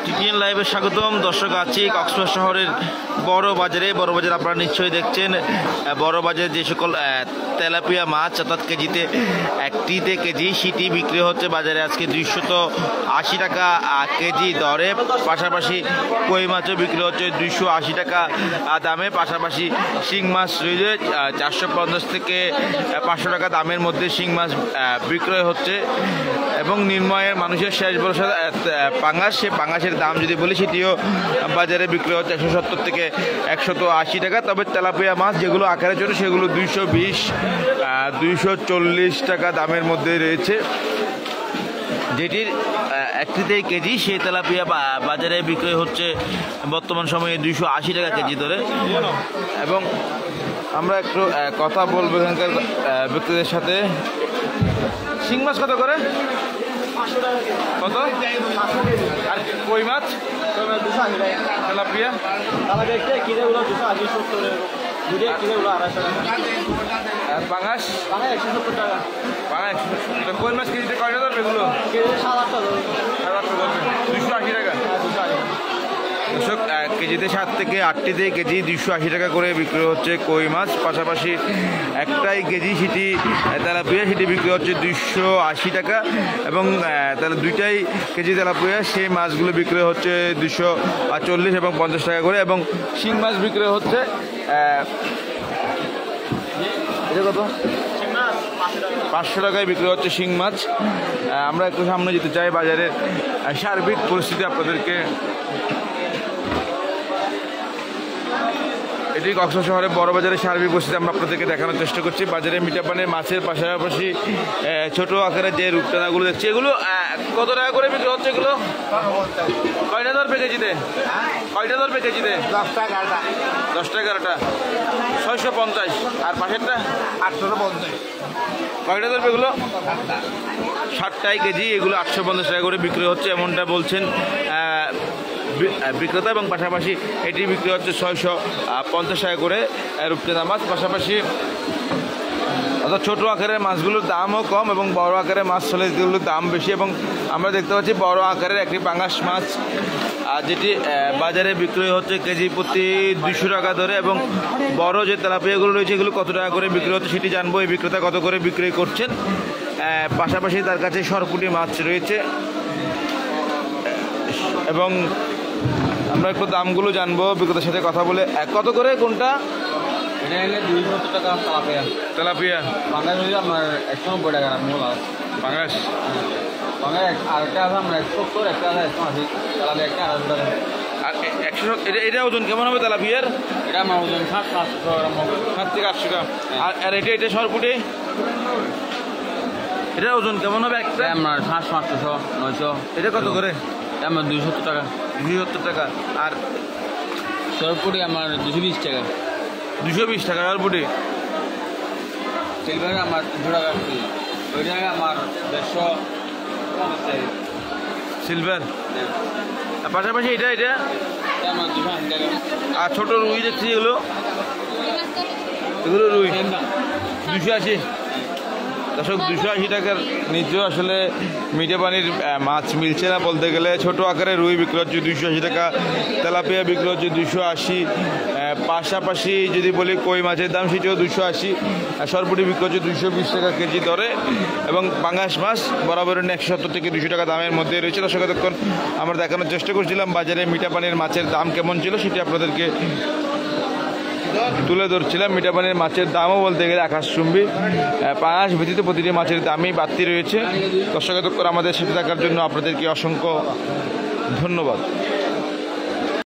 TTN লাইভে স্বাগতম দর্শক। আছি কক্সবাজার শহরের বড় বাজারে। বড় বাজার আপনারা নিশ্চয়ই দেখছেন। বড় বাজারে যে সকল তেলাপিয়া মাছ অর্থাৎ কেজিতে একটিতে কেজি সেটি বিক্রি হচ্ছে বাজারে আজকে 280 টাকা কেজি দরে। পাশাপাশি কই মাছও বিক্রি হচ্ছে 280 টাকা দামে। পাশাপাশি শিং মাছ রয়েছে 450 থেকে 500 টাকা দামের মধ্যে শিং মাছ বিক্রয় হচ্ছে। এবং নির্ময়ের মানুষের শেষ ভরসা পাঙাশ, সে পাঙাশের দাম যদি বলি সেটিও বাজারে বিক্রি হচ্ছে 170 থেকে 180 টাকা। তবে তেলাপিয়া মাছ যেগুলো আকারে ছোট সেগুলো 220, 240 টাকা দামের মধ্যে রয়েছে, যেটির একটিতেই কেজি। সেই তেলাপিয়া বাজারে বিক্রয় হচ্ছে বর্তমান সময়ে 280 টাকা কেজি ধরে। এবং আমরা একটু কথা বলবো এখানকার ব্যক্তিদের সাথে। শিং মাছ কত করে? কত? আর কই মাছ? তেলাপিয়া পাঙাশ কই মাছ কেজিতে কয়টা ধরবে এগুলো? 280 টাকা। দর্শক, কেজিতে 7 থেকে 8টিতে কেজি 280 টাকা করে বিক্রি হচ্ছে কই মাছ। পাশাপাশি একটাই কেজি সেটি তেলাপিয়া, সেটি বিক্রি হচ্ছে 280 টাকা। এবং তাহলে দুইটাই কেজি তেলাপিয়া, সেই মাছগুলো বিক্রি হচ্ছে 240 এবং 50 টাকা করে। এবং শিং মাছ বিক্রি হচ্ছে এটা কত? 500 টাকায় বিক্রি হচ্ছে শিং মাছ। আমরা একটু সামনে যেতে চাই বাজারের সার্বিক পরিস্থিতি আপনাদেরকে। এটি কক্সবাজার শহরের বড় বাজারের সার্বিক পরিস্থিতি আমরা আপনাদেরকে দেখানোর চেষ্টা করছি। বাজারে মিঠা পানির মাছের পাশাপাশি ছোট আকারের যে রূপচাঁদাগুলো দেখছি এগুলো কত টাকা করে বিক্রি হচ্ছে? এগুলো কয়টা ধরবে কেজিতে? কয়টা ধরবে কেজিতে? 10 টাকা 11টা, 650। আর পাশেরটা 850। কয়টা ধরবে এগুলো? 60টাই কেজি। এগুলো 850 টাকা করে বিক্রি হচ্ছে এমনটা বলছেন বিক্রেতা। এবং পাশাপাশি এটি বিক্রি হচ্ছে 650 টাকা করে রূপচাঁদা মাছ। পাশাপাশি অর্থাৎ ছোটো আকারের মাছগুলোর দামও কম এবং বড় আকারের মাছ হলে যেগুলোর দাম বেশি। এবং আমরা দেখতে পাচ্ছি বড় আকারের একটি পাঙাশ মাছ যেটি বাজারে বিক্রি হচ্ছে কেজি প্রতি 200 টাকা ধরে। এবং বড় যে তেলাপিয়াগুলো রয়েছে এগুলো কত টাকা করে বিক্রি হচ্ছে সেটি জানবো এই বিক্রেতা কত করে বিক্রি করছেন। পাশাপাশি তার কাছে সরপুঁটি মাছ রয়েছে এবং আমরা একটু দামগুলো জানবো বিক্রেতার সাথে কথা বলে। কত করে কোনটা? এটা হলে 270 টাকা তেলাপিয়া। তেলাপিয়া পাঙাশ হলে আপনার 190 টাকা পাঙাশ। পাঙাশ আর একটা আছে আমরা 170, একটা আছে 180, তেলাপিয়া একটা 250 টাকা। আর 100 এটা ওজন কেমন হবে তেলাপিয়ার? এটা আমার ওজন 700 গ্রাম, 7 থেকে 800 গ্রাম। আর এটা সরপুঁটি, এটার ওজন কেমন হবে? একটা আপনার 700, 800, 900। এটা কত করে? আমার 270 টাকা। 270 টাকা। আর সরপুরি আমার 220 টাকা। 220 টাকা সরপুঁটি। সিলভার আমার 200 টাকা। ওই টাকা আমার 150 সিলভার। আর পাশাপাশি এটা আমার 280 টাকা। আর ছোট রুই দেখছি এগুলো রুই 280। দর্শক, 280 টাকার নিচেও আসলে মিঠা পানির মাছ মিলছে না বলতে গেলে। ছোটো আকারে রুই বিক্রি হচ্ছে 280 টাকা, তেলাপিয়া বিক্রি হচ্ছে 280। পাশাপাশি যদি বলি কই মাছের দাম সেটিও 280। সরপুঁটি বিক্রি হচ্ছে 220 টাকা কেজি দরে। এবং পাঙাশ মাছ বরাবর 170 থেকে 200 টাকা দামের মধ্যে রয়েছে। দর্শক, এতক্ষণ আমরা দেখানোর চেষ্টা করছিলাম বাজারে মিঠা পানির মাছের দাম কেমন ছিল সেটি আপনাদেরকে তুলে ধরছিলাম। মিঠা পানির মাছের দামও বলতে গেলে আকাশচুম্বী। পাঙাশ ব্যতীত প্রতিটি মাছের দামই বাড়তি রয়েছে। দর্শক, এতক্ষণ আমাদের সাথে থাকার জন্য আপনাদেরকে অসংখ্য ধন্যবাদ।